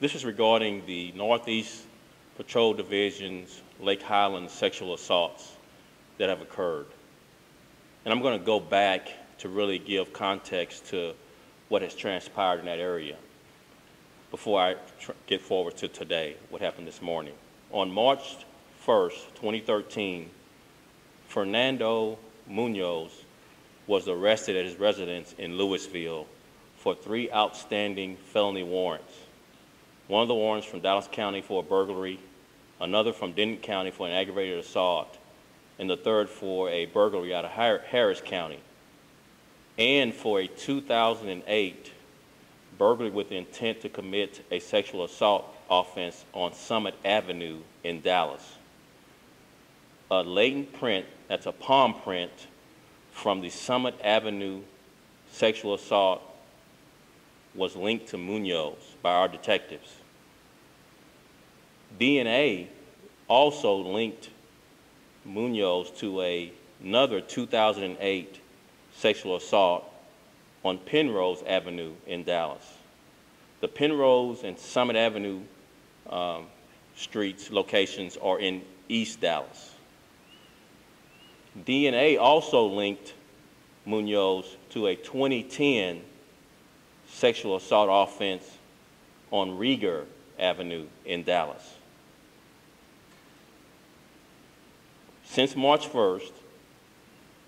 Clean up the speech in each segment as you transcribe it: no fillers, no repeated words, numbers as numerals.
This is regarding the Northeast Patrol Division's Lake Highlands sexual assaults that have occurred. And I'm going to go back to really give context to what has transpired in that area before I get forward to today, what happened this morning. On March 1st, 2013, Fernando Munoz was arrested at his residence in Louisville for 3 outstanding felony warrants. One of the warrants from Dallas County for a burglary, another from Denton County for an aggravated assault, and the third for a burglary out of Harris County, and for a 2008 burglary with the intent to commit a sexual assault offense on Summit Avenue in Dallas. A latent print, that's a palm print, from the Summit Avenue sexual assault was linked to Munoz by our detectives. DNA also linked Munoz to another 2008 sexual assault on Penrose Avenue in Dallas. The Penrose and Summit Avenue streets locations are in East Dallas. DNA also linked Munoz to a 2010 sexual assault offense on Rieger Avenue in Dallas. Since March 1st,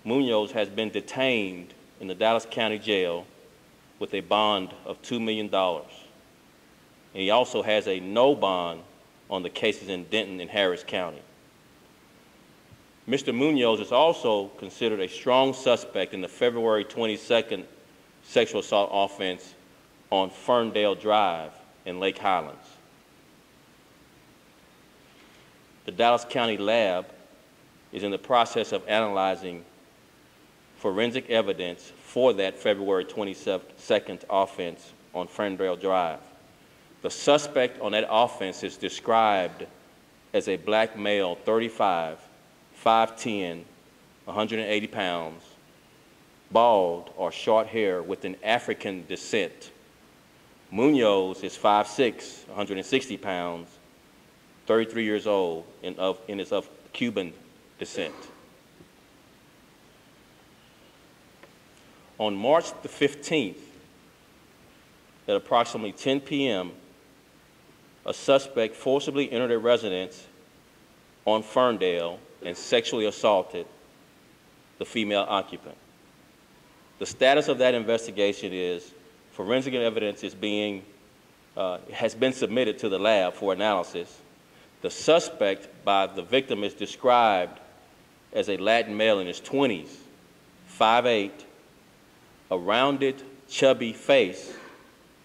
Munoz has been detained in the Dallas County Jail with a bond of $2 million. And he also has a no bond on the cases in Denton and Harris County. Mr. Munoz is also considered a strong suspect in the February 22nd sexual assault offense on Ferndale Drive in Lake Highlands. The Dallas County Lab is in the process of analyzing forensic evidence for that February 22nd offense on Ferndale Drive. The suspect on that offense is described as a black male, 35, 5'10", 180 pounds, bald or short hair with an African descent. Munoz is 5'6", 160 pounds, 33 years old, and is of Cuban descent. On March the 15th, at approximately 10 p.m., a suspect forcibly entered a residence on Ferndale and sexually assaulted the female occupant. The status of that investigation is forensic evidence has been submitted to the lab for analysis. The suspect by the victim is described as a Latin male in his 20s, 5'8", a rounded, chubby face,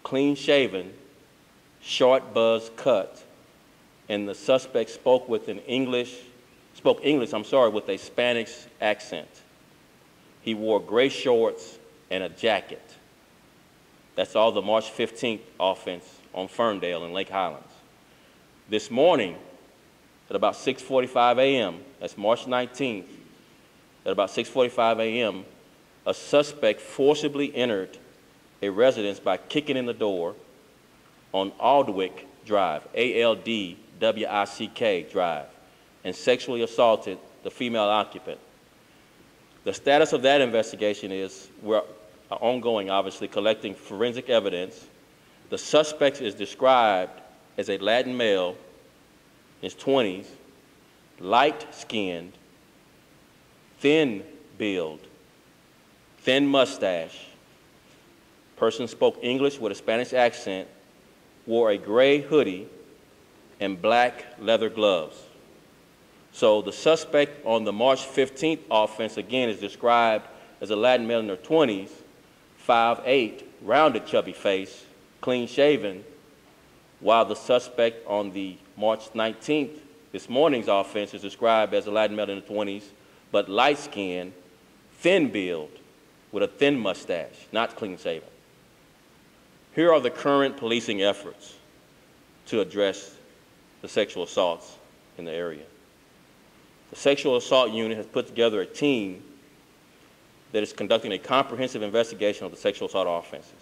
clean shaven, short buzz cut, and the suspect spoke English with a Spanish accent. He wore gray shorts and a jacket. That's all the March 15th offense on Ferndale in Lake Highlands. This morning, at about 6:45 a.m., that's March 19th, at about 6:45 a.m., a suspect forcibly entered a residence by kicking in the door on Aldwick Drive, A-L-D-W-I-C-K Drive, and sexually assaulted the female occupant. The status of that investigation is we're ongoing, obviously, collecting forensic evidence. The suspect is described as a Latin male in his 20s, light-skinned, thin build, thin mustache. Person spoke English with a Spanish accent, wore a gray hoodie and black leather gloves. So the suspect on the March 15th offense, again, is described as a Latin male in their 20s, 5'8", rounded chubby face, clean shaven, while the suspect on the March 19th, this morning's offense, is described as a Latin male in the 20s, but light-skinned, thin build, with a thin mustache, not clean shaven. Here are the current policing efforts to address the sexual assaults in the area. The Sexual Assault Unit has put together a team that is conducting a comprehensive investigation of the sexual assault offenses.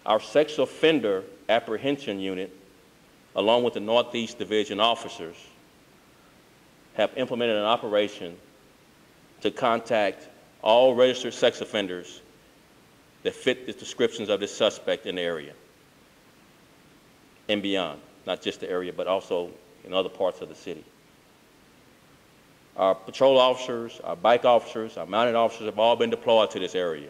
Our sex offender Apprehension Unit, along with the Northeast Division officers, have implemented an operation to contact all registered sex offenders that fit the descriptions of this suspect in the area and beyond, not just the area, but also in other parts of the city. Our patrol officers, our bike officers, our mounted officers have all been deployed to this area.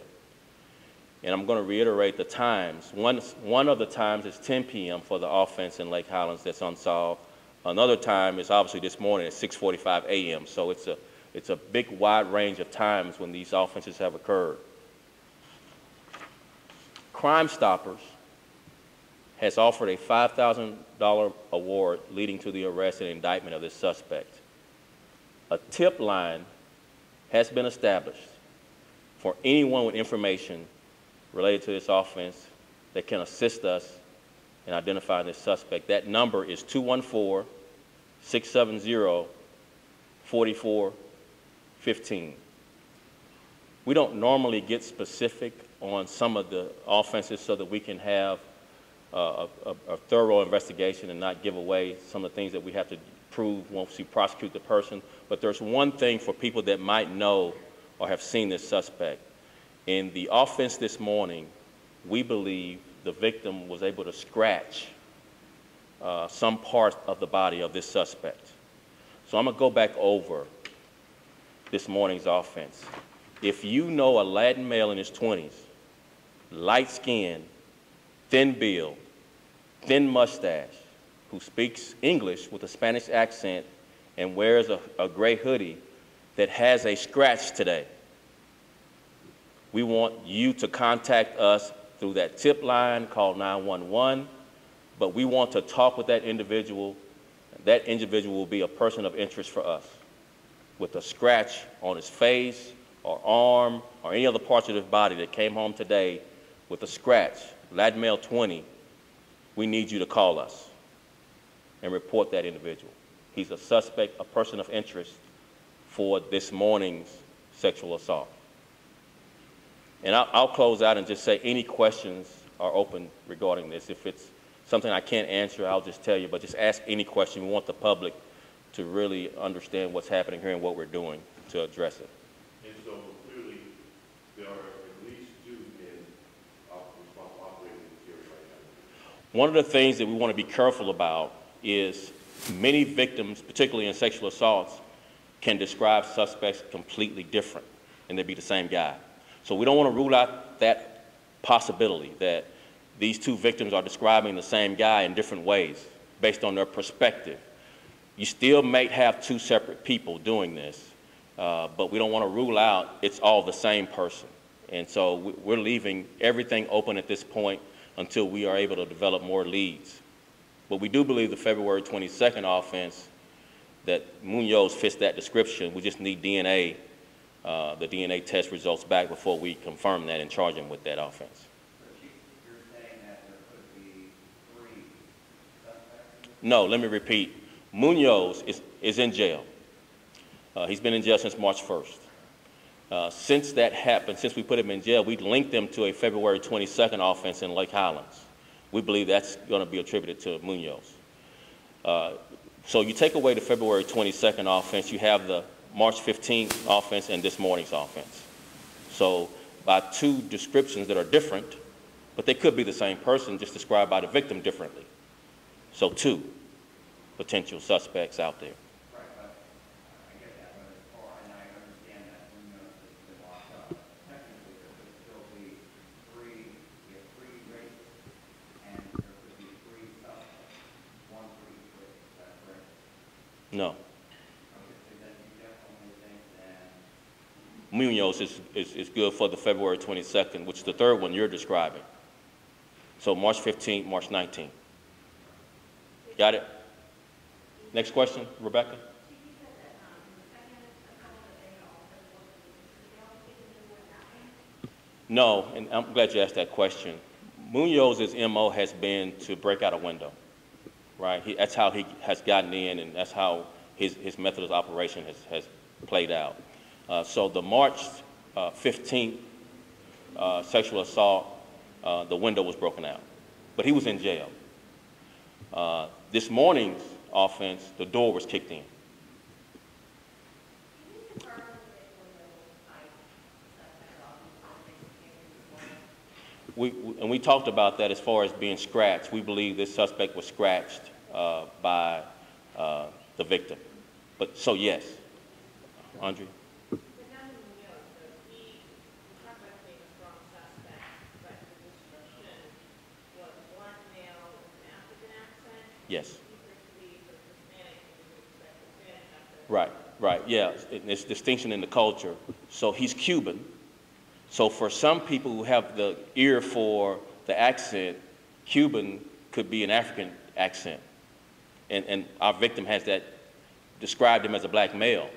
And I'm going to reiterate the times. One of the times is 10 p.m. for the offense in Lake Highlands that's unsolved. Another time is obviously this morning at 6:45 a.m. So it's a big wide range of times when these offenses have occurred. Crime Stoppers has offered a $5,000 award leading to the arrest and indictment of this suspect. A tip line has been established for anyone with information related to this offense that can assist us in identifying this suspect. That number is 214-670-4415. We don't normally get specific on some of the offenses so that we can have a thorough investigation and not give away some of the things that we have to prove once we prosecute the person. But there's one thing for people that might know or have seen this suspect. In the offense this morning, we believe the victim was able to scratch some part of the body of this suspect. So I'm going to go back over this morning's offense. If you know a Latin male in his 20s, light skin, thin build, thin mustache, who speaks English with a Spanish accent and wears a gray hoodie that has a scratch today, we want you to contact us through that tip line, call 911, but we want to talk with that individual. That individual will be a person of interest for us with a scratch on his face or arm or any other parts of his body that came home today with a scratch, Latin male 20, we need you to call us and report that individual. He's a suspect, a person of interest for this morning's sexual assault. And I'll close out and just say any questions are open regarding this. If it's something I can't answer, I'll just tell you, but just ask any question. We want the public to really understand what's happening here and what we're doing to address it. And so clearly there are at least 2 men responsible operating here right now. One of the things that we want to be careful about is many victims, particularly in sexual assaults, can describe suspects completely different and they be the same guy. So we don't want to rule out that possibility that these 2 victims are describing the same guy in different ways based on their perspective. You still may have 2 separate people doing this, but we don't want to rule out it's all the same person. And so we're leaving everything open at this point until we are able to develop more leads. But we do believe the February 22nd offense that Munoz fits that description. We just need DNA, the DNA test results back before we confirm that and charge him with that offense. You're saying that there could be 3 suspects? No, let me repeat. Munoz is in jail. He's been in jail since March 1st. Since that happened, since we put him in jail, we linked him to a February 22nd offense in Lake Highlands. We believe that's going to be attributed to Munoz. So you take away the February 22nd offense, you have the March 15th offense and this morning's offense. So by 2 descriptions that are different, but they could be the same person, just described by the victim differently. So 2 potential suspects out there. Right, but I get that, but as far, and I understand that Munoz has been locked up. Technically, there could still be 3, we have 3 races, and there could be 3 suspects, 1 for each race, is that correct? No. Okay, so then you definitely think that Munoz is good for the February 22nd, which is the 3rd one you're describing. So March 15th, March 19th. Got it? Next question, Rebecca? No, and I'm glad you asked that question. Munoz's MO has been to break out a window, right? That's how he has gotten in, and that's how his method of operation has played out. So the March 15th sexual assault, the window was broken out. but he was in jail. This morning's offense, the door was kicked in. And we talked about that as far as being scratched. We believe this suspect was scratched by the victim. But so yes, Andre. Yes. Right, right, yeah. It's distinction in the culture. So he's Cuban. So for some people who have the ear for the accent, Cuban could be an African accent. And our victim has that, described him as a black male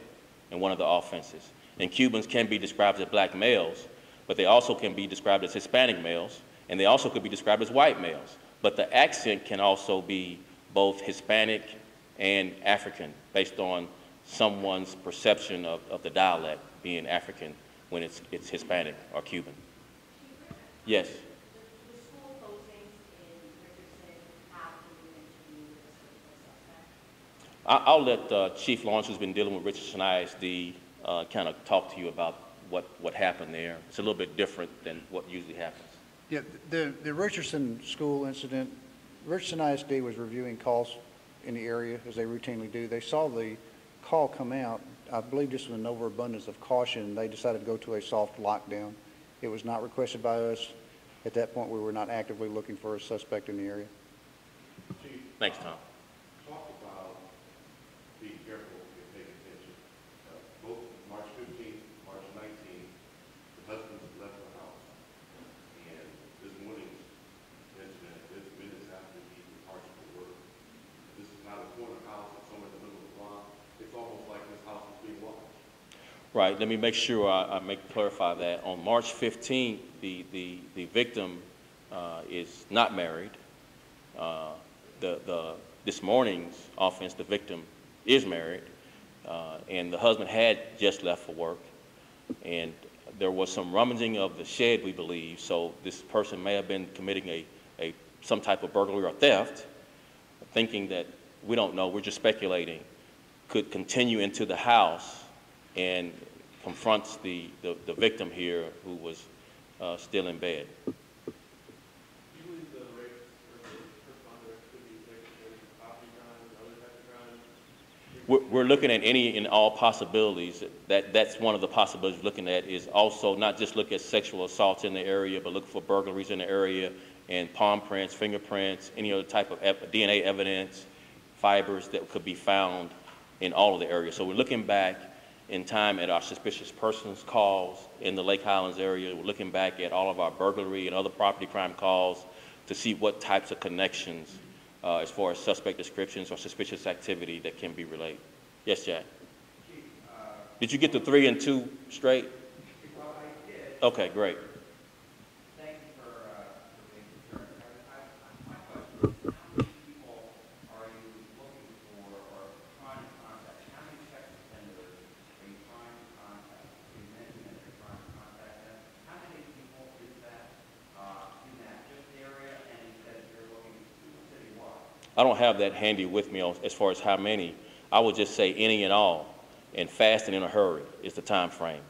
in one of the offenses. And Cubans can be described as black males, but they also can be described as Hispanic males, and they also could be described as white males. But the accent can also be both Hispanic and African, based on someone's perception of the dialect being African when it's Hispanic or Cuban. Yes. The school closings in Richardson have been interviewed as a suspect. I'll let Chief Lawrence, who's been dealing with Richardson ISD, kind of talk to you about what happened there. It's a little bit different than what usually happens. Yeah, the Richardson school incident, Richardson ISD was reviewing calls in the area, as they routinely do. They saw the call come out. I believe just with an overabundance of caution, they decided to go to a soft lockdown. It was not requested by us. At that point, we were not actively looking for a suspect in the area. Chief, Thanks, Tom. talk about being careful and paying attention. Both March 15th, March 19th, the husbands left the house. And this morning's incident, this minutes after he departed for work. This is not a corner house, it's somewhere in the middle of the block. It's almost like this house is being watched. Right, let me make sure I clarify that. On March 15th, the victim is not married. This morning's offense, the victim is married, and the husband had just left for work, and there was some rummaging of the shed, we believe, so this person may have been committing some type of burglary or theft, thinking that, we don't know, we're just speculating, could continue into the house and confronts the victim here, who was still in bed. Do you believe the rapes or the first conduct could be linked to property crimes or other types of crimes? We're looking at any and all possibilities. That's one of the possibilities we're looking at, is also not just look at sexual assaults in the area, but look for burglaries in the area, and palm prints, fingerprints, any other type of DNA evidence, fibers that could be found in all of the areas. So we're looking back in time at our suspicious persons calls in the Lake Highlands area. We're looking back at all of our burglary and other property crime calls to see what types of connections as far as suspect descriptions or suspicious activity that can be related. Yes, Jack? Chief, Did you get the 3 and 2 straight? well, I did. Okay, great. Thank you for being concerned. My question is, how many people are you looking for or trying to contact? How many sex offenders are you trying to contact? You mentioned that you're trying to contact them. How many people is that in that just area, and you said you're looking citywide? I don't have that handy with me as far as how many. I would just say any and all, and fast and in a hurry is the time frame.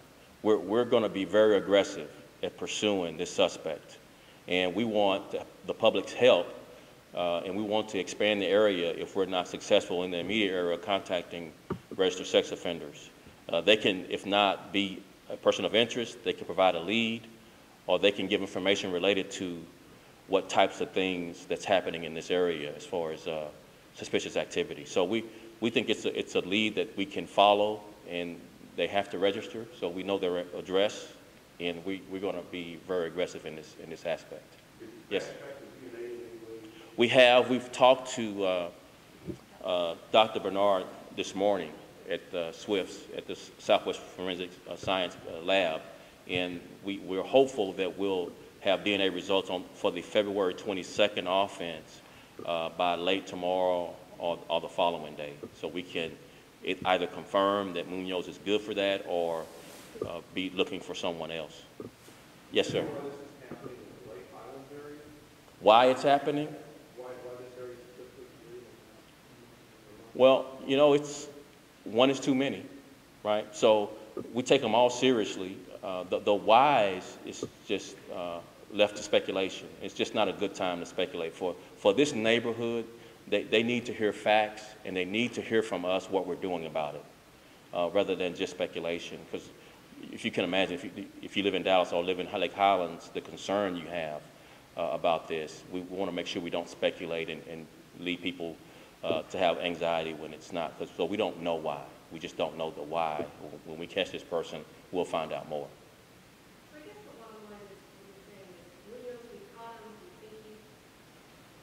We're going to be very aggressive at pursuing this suspect, and we want the public's help, and we want to expand the area if we're not successful in the immediate area contacting registered sex offenders. They can, if not be a person of interest, they can provide a lead, or they can give information related to what types of things that's happening in this area as far as suspicious activity. So we think it's a lead that we can follow, and they have to register, so we know their address, and we're going to be very aggressive in this aspect. Yes. We've talked to Dr. Bernard this morning at SWIFT's, at the Southwest Forensic Science Lab, and we're hopeful that we'll have DNA results for the February 22nd offense by late tomorrow or the following day. So we can either confirm that Munoz is good for that, or be looking for someone else. Yes, sir. Why it's happening? Why this area specifically? Well, you know, one is too many, right? So we take them all seriously. The whys is just left to speculation. It's just not a good time to speculate. For this neighborhood, they need to hear facts, and they need to hear from us what we're doing about it, rather than just speculation. Because if you can imagine, if you live in Dallas or live in Lake Highlands, the concern you have about this, we want to make sure we don't speculate and lead people to have anxiety when it's not. So we don't know why. We just don't know the why. When we catch this person, we'll find out more. I guess the bottom line is what you're saying is, Munoz, we caught him, we think he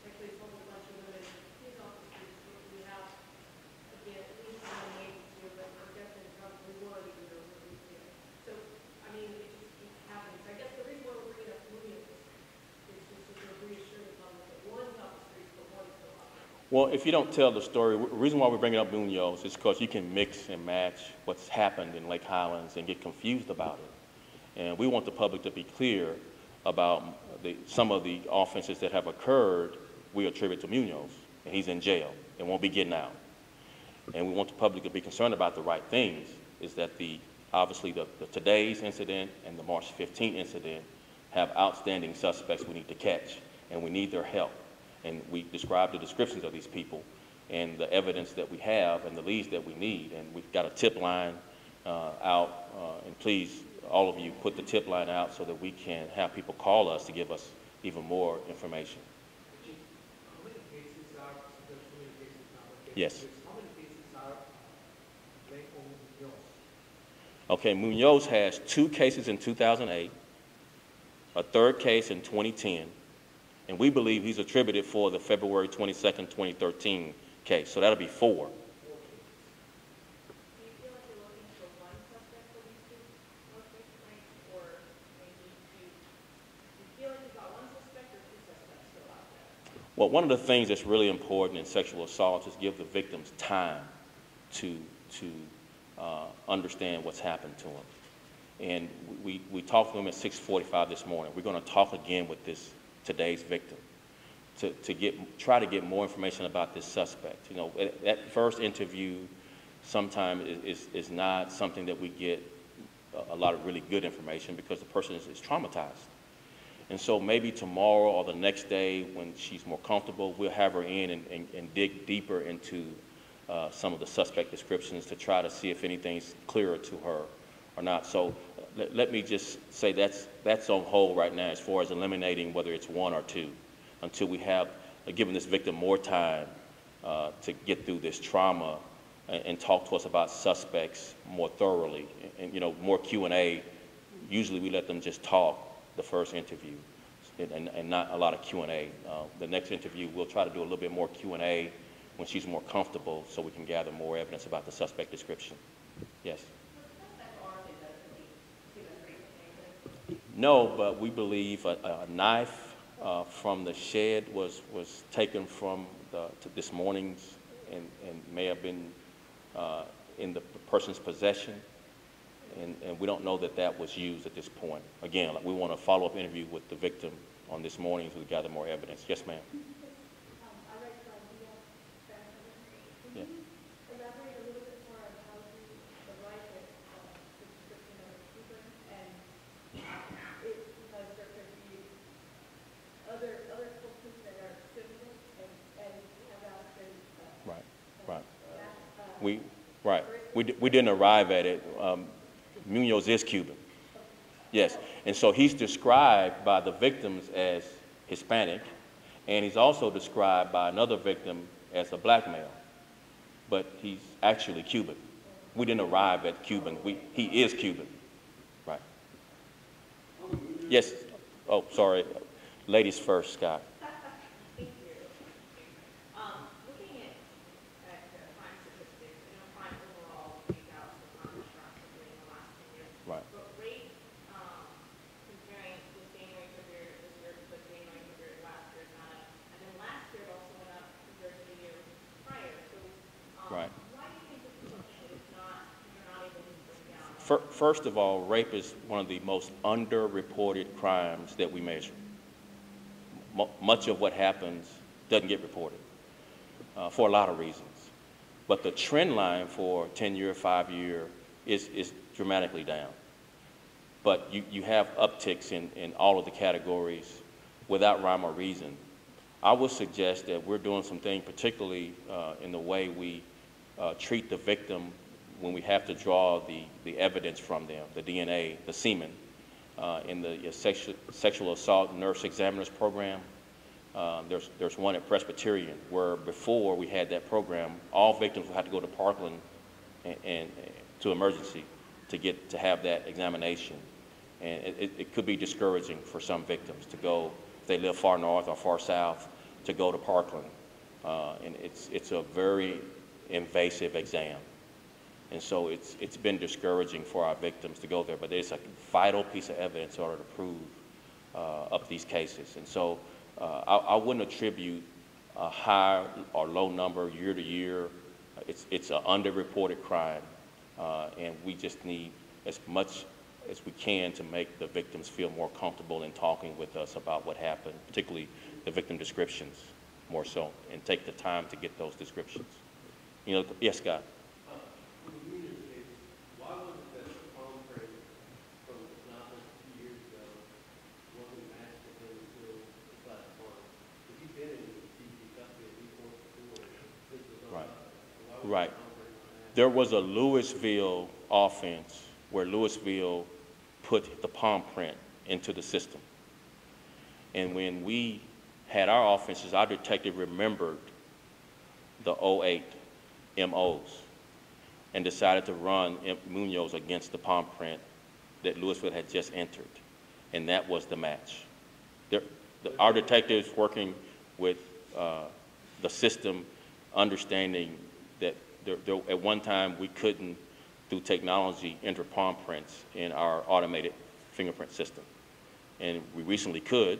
actually sold a bunch of women. He's off the streets, we have, again, at least one agency, but I'm guessing probably one even knows what he's doing. So, I mean, it just keeps happening. So I guess the reason why we're bringing up Munoz is just to sort of reassure the public that one's off the streets, but one's still out there. Well, if you don't tell the story, the reason why we're bringing up Munoz is because you can mix and match what's happened in Lake Highlands and get confused about it. And we want the public to be clear about some of the offenses that have occurred we attribute to Munoz, and he's in jail and won't be getting out. And we want the public to be concerned about the right things, is that obviously the today's incident and the March 15th incident have outstanding suspects we need to catch, and we need their help. And we describe the descriptions of these people and the evidence that we have and the leads that we need. And we've got a tip line out, and please, all of you, put the tip line out so that we can have people call us to give us even more information. How many cases are, there's so many cases now, okay? Yes. How many cases are linked on Munoz? Okay, Munoz has 2 cases in 2008, a 3rd case in 2010, and we believe he's attributed for the February 22nd, 2013 case. So that'll be 4. Do you feel like you're looking for one suspect for these two most recent ranks, or maybe two? Do you feel like you've got one suspect or 2 suspects still out there? Well, one of the things that's really important in sexual assault is give the victims time to understand what's happened to them. And we talked to them at 6:45 this morning. We're going to talk again with today's victim to try to get more information about this suspect. You know, that first interview sometimes is not something that we get a lot of really good information, because the person is traumatized. And so maybe tomorrow or the next day, when she's more comfortable, we'll have her in and dig deeper into some of the suspect descriptions to try to see if anything's clearer to her or not. So let me just say that's on hold right now as far as eliminating whether it's 1 or 2, until we have given this victim more time to get through this trauma and talk to us about suspects more thoroughly. And you know, more Q&A. Usually we let them just talk the first interview and not a lot of Q&A. The next interview, we'll try to do a little bit more Q&A when she's more comfortable, so we can gather more evidence about the suspect description. Yes? No, but we believe a knife from the shed was taken from this morning's and may have been in the person's possession. And we don't know that was used at this point. Again, we want a follow-up interview with the victim on this morning so we gather more evidence. Yes, ma'am. I read from the Yeah. elaborate a little bit more on how the right the description of a keeper, and because there could be other cultures that are similar, and have that been Right. We didn't arrive at it. Munoz is Cuban. Yes, and so he's described by the victims as Hispanic, and he's also described by another victim as a black male, but he's actually Cuban. We didn't arrive at Cuban. He is Cuban. Right. Yes. Oh, sorry. Ladies first, Scott. Thank you. Looking at crime statistics, I know crime overall peaked out so drastically in the last 10 years. Right. But rate, comparing the same rate figure this year to the same rate figure last year is not up. And then last year it also went up compared to the year prior. So, Right. why do you think this is something that it's not, you're not able to bring down? First of all, rape is one of the most underreported crimes that we measure. much of what happens doesn't get reported for a lot of reasons. But the trend line for 10-year, 5-year is dramatically down. But you have upticks in all of the categories without rhyme or reason. I would suggest that we're doing some things, particularly in the way we treat the victim when we have to draw the evidence from them, the DNA, the semen, in the sexual assault nurse examiners program. There's one at Presbyterian where before we had that program, all victims would have to go to Parkland and to emergency to have that examination. And it could be discouraging for some victims to go, if they live far north or far south, to go to Parkland. And it's a very invasive exam. And so it's been discouraging for our victims to go there, but it's a vital piece of evidence in order to prove up these cases. And so I wouldn't attribute a high or low number year to year. It's an underreported crime, and we just need as much as we can to make the victims feel more comfortable in talking with us about what happened, particularly the victim descriptions more so, and take the time to get those descriptions. You know, yes, Scott? In the Union case, why was it that the palm print from not just 2 years ago wasn't matched to him until this last month? Because he's been in DP custody at least once before. This was on, Right. why was Right. the palm print not matched? There was a Louisville offense where Louisville put the palm print into the system. And when we had our offenses, our detective remembered the 08 MOs and decided to run Munoz against the palm print that Louisville had just entered. And that was the match. Our detectives working with the system, understanding that at one time we couldn't, through technology, enter palm prints in our automated fingerprint system. And we recently could,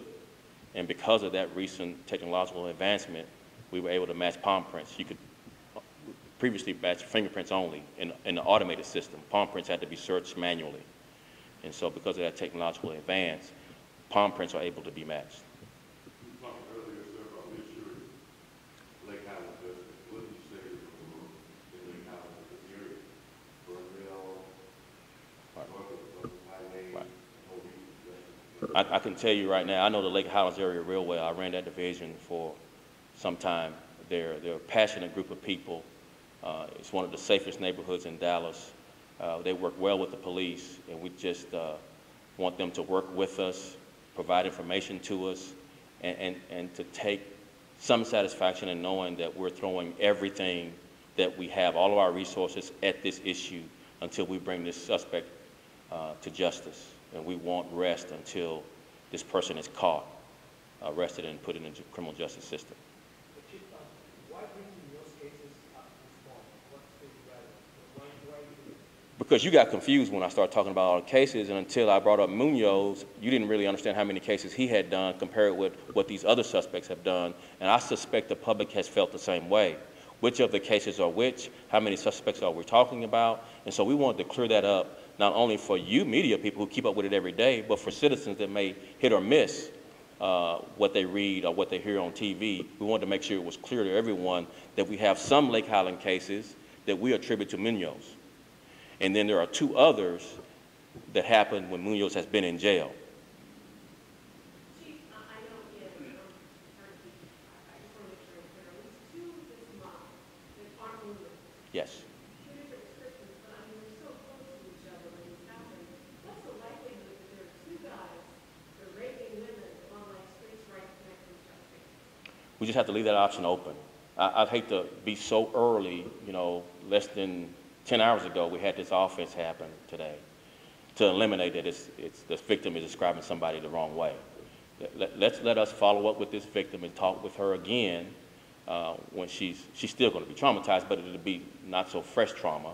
and because of that recent technological advancement, we were able to match palm prints. You could previously match fingerprints only in the automated system. Palm prints had to be searched manually. And so because of that technological advance, palm prints are able to be matched. You were talking earlier, sir, about insurance, Lake Highland District. What did you say is in Lake Highland, this area? Ferndale, north of highway, Right. Hoodie, I can tell you right now, I know the Lake Highlands area real well. I ran that division for some time. They're a passionate group of people. It's one of the safest neighborhoods in Dallas. They work well with the police, and we just want them to work with us, provide information to us, and to take some satisfaction in knowing that we're throwing everything that we have, all of our resources, at this issue until we bring this suspect to justice. And we won't rest until this person is caught, arrested, and put into the criminal justice system. But Chief, why bringing those cases up this morning? What's the relevance? Why are you doing it? Because you got confused when I started talking about all the cases, and until I brought up Munoz, you didn't really understand how many cases he had done compared with what these other suspects have done, and I suspect the public has felt the same way. Which of the cases are which? How many suspects are we talking about? And so we wanted to clear that up, not only for you media people who keep up with it every day, but for citizens that may hit or miss what they read or what they hear on TV. We wanted to make sure it was clear to everyone that we have some Lake Highland cases that we attribute to Munoz. And then there are 2 others that happened when Munoz has been in jail. Chief, I know, yeah, I just want to make sure I'm clear. At least 2 this month that aren't moving. Yes. 2 different descriptions, but I mean, they're so close to each other when this happens. What's the likelihood that there are 2 guys that are raping women on like streets right next to each other? We just have to leave that option open. I'd hate to be so early, you know, less than 10 hours ago, we had this offense happen today, to eliminate that this victim is describing somebody the wrong way. Let us follow up with this victim and talk with her again when she's still going to be traumatized, but it'll be not so fresh trauma,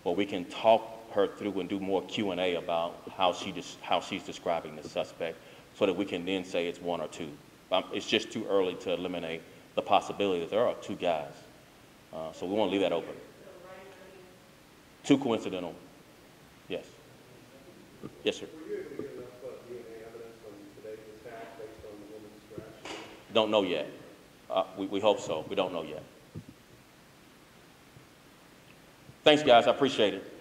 where we can talk her through and do more Q&A about how she's describing the suspect, so that we can then say it's 1 or 2. It's just too early to eliminate the possibility that there are 2 guys. So we want to leave that open. 2 coincidental. Yes. Yes, sir. Were you able to get enough DNA evidence on today's attack based on the woman's scratch? Don't know yet. We hope so. We don't know yet. Thanks, guys. I appreciate it.